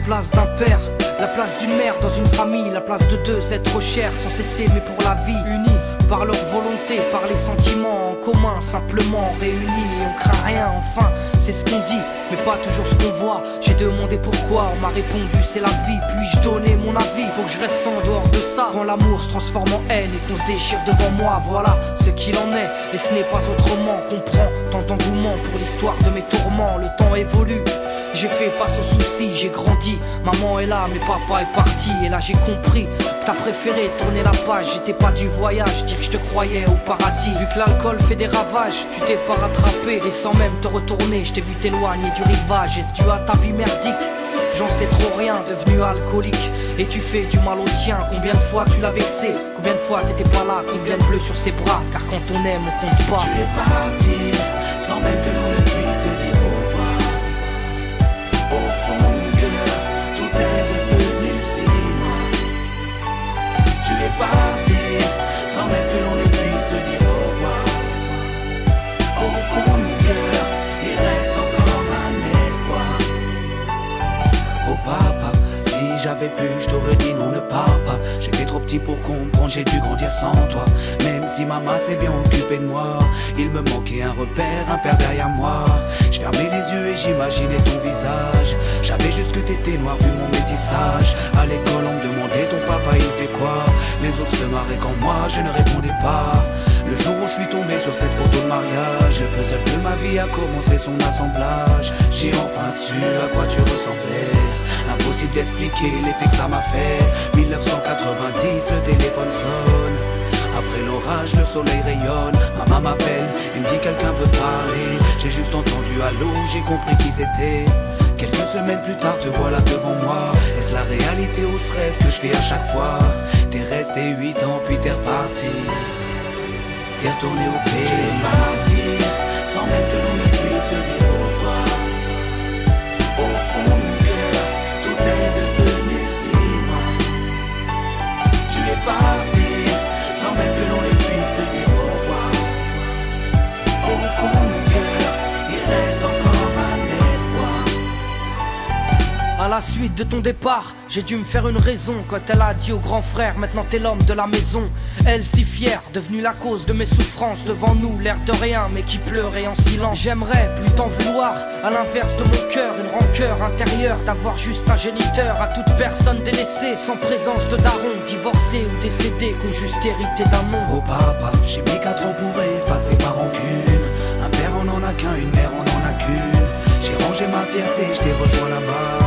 place d'un père, la place d'une mère dans une famille, la place de deux êtres chers sans cesser mais pour la vie, unis par leur volonté, par les sentiments en commun, simplement réunis et on craint rien, enfin c'est ce qu'on dit, mais pas toujours ce qu'on voit. J'ai demandé pourquoi, on m'a répondu c'est la vie, puis-je donner mon avis, faut que je reste en dehors de ça. Quand l'amour se transforme en haine et qu'on se déchire devant moi, voilà ce qu'il en est, et ce n'est pas autrement. Comprends tant d'engouement pour l'histoire de mes tourments, le temps évolue. J'ai fait face aux soucis, j'ai grandi, maman est là mais papa est parti. Et là j'ai compris que t'as préféré tourner la page, j'étais pas du voyage, dire que je te croyais au paradis. Vu que l'alcool fait des ravages, tu t'es pas rattrapé. Et sans même te retourner, je t'ai vu t'éloigner du rivage. Est-ce dû à ta vie merdique? J'en sais trop rien, devenu alcoolique. Et tu fais du mal au tien, combien de fois tu l'as vexé? Combien de fois t'étais pas là, combien de bleus sur ses bras? Car quand on aime on compte pas. Tu es parti, sans même que l'on ne puisse te dire au revoir. Au fond de mon cœur, tout est devenu si noir. Tu es parti, sans même que l'on ne puisse te dire au revoir. Au fond de mon cœur, il reste encore un espoir. Oh papa, si j'avais pu, je t'aurais dit non, ne pars pas. J'étais trop petit pour comprendre, j'ai dû grandir sans toi. Même si maman s'est bien occupée de moi, il me manquait un repère, un père derrière moi. Je fermais les yeux et j'imaginais ton visage. J'avais juste que t'étais noir vu mon métissage. À l'école on me demandait ton papa il fait quoi. Les autres se marraient quand moi je ne répondais pas. Le jour où je suis tombé sur cette photo de mariage, le puzzle de ma vie a commencé son assemblage. J'ai enfin su à quoi tu ressemblais. Impossible d'expliquer l'effet que ça m'a fait. 1990, le téléphone sonne. Après l'orage, le soleil rayonne. Maman m'appelle, elle me dit quelqu'un veut parler. J'ai juste entendu allô, j'ai compris qui c'était. Quelques semaines plus tard, te voilà devant moi. Est-ce la réalité ou ce rêve que je fais à chaque fois? T'es resté 8 ans, puis t'es reparti. T'es retourné au pays. Tu es parti, sans même que l'on ne puisse te dire au revoir. Au fond de mon cœur, tout est devenu si noir. Tu es parti, sans même que l'on ne puisse te dire au revoir. Au fond de mon cœur, il reste encore un espoir. À la suite de ton départ, j'ai dû me faire une raison. Quand elle a dit au grand frère, maintenant t'es l'homme de la maison. Elle si fière, devenue la cause de mes souffrances. Devant nous, l'air de rien, mais qui pleurait en silence. J'aimerais plus t'en vouloir, à l'inverse de mon cœur. Une rancœur intérieure, d'avoir juste un géniteur. À toute personne délaissée, sans présence de daron. Divorcé ou décédé, qu'on juste hérité d'un nom. Oh papa, j'ai mis 4 ans pour effacer ma rancune. Un père on en a qu'un, une mère on en a qu'une. J'ai rangé ma fierté, je t'ai rejoint là-bas.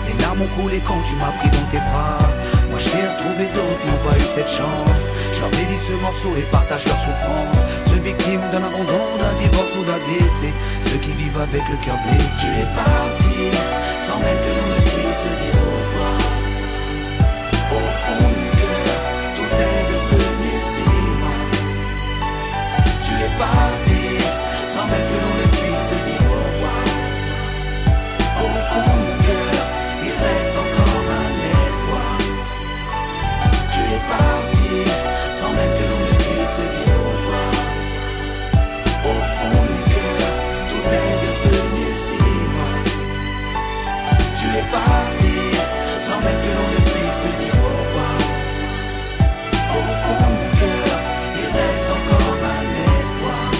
Les larmes ont coulé quand tu m'as pris dans tes bras. Moi je t'ai retrouvé, d'autres n'ont pas eu cette chance. Je leur dédie ce morceau et partage leur souffrance. Ceux victimes d'un abandon, d'un divorce ou d'un décès. Ceux qui vivent avec le cœur blessé. Tu es parti, sans même que l'on ne puisse te dire au revoir. Au fond de mon cœur, tout est devenu si noir. Tu es parti, sans même que l'on ne puisse te dire au revoir. Au fond de mon cœur, il reste encore un espoir. Tu es parti, sans même que l'on ne puisse te dire au revoir. Au fond de mon cœur, tout est devenu si noir. Tu es parti, sans même que l'on ne puisse te dire au revoir. Au fond de mon cœur, il reste encore un espoir.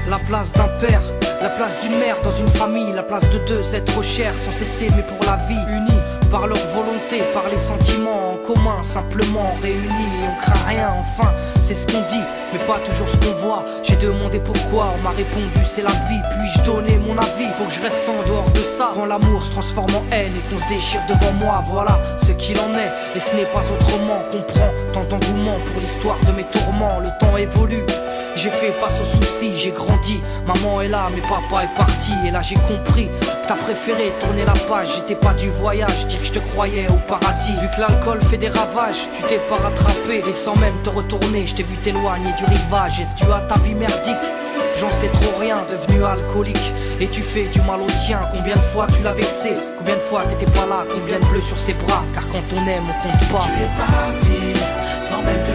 La place d'un père, la place d'une mère dans une famille, la place de deux êtres chers sans cesser mais pour la vie, unis par leur volonté. volonté, par les sentiments en commun, simplement réunis et on craint rien, enfin, c'est ce qu'on dit, mais pas toujours ce qu'on voit. J'ai demandé pourquoi, on m'a répondu c'est la vie, puis-je donner mon avis, faut que je reste en dehors de ça. Quand l'amour se transforme en haine et qu'on se déchire devant moi, voilà ce qu'il en est, et ce n'est pas autrement. Comprends tant d'engouement pour l'histoire de mes tourments, le temps évolue. J'ai fait face aux soucis, j'ai grandi, maman est là, mais papa est parti. Et là j'ai compris que t'as préféré tourner la page. J'étais pas du voyage, dire que je te croyais au paradis. Vu que l'alcool fait des ravages, tu t'es pas rattrapé. Et sans même te retourner, je t'ai vu t'éloigner du rivage. Est-ce dû à ta vie merdique? J'en sais trop rien, devenu alcoolique. Et tu fais du mal au tien, combien de fois tu l'as vexé? Combien de fois t'étais pas là, combien de bleus sur ses bras? Car quand on aime, on compte pas. Tu es parti, sans même que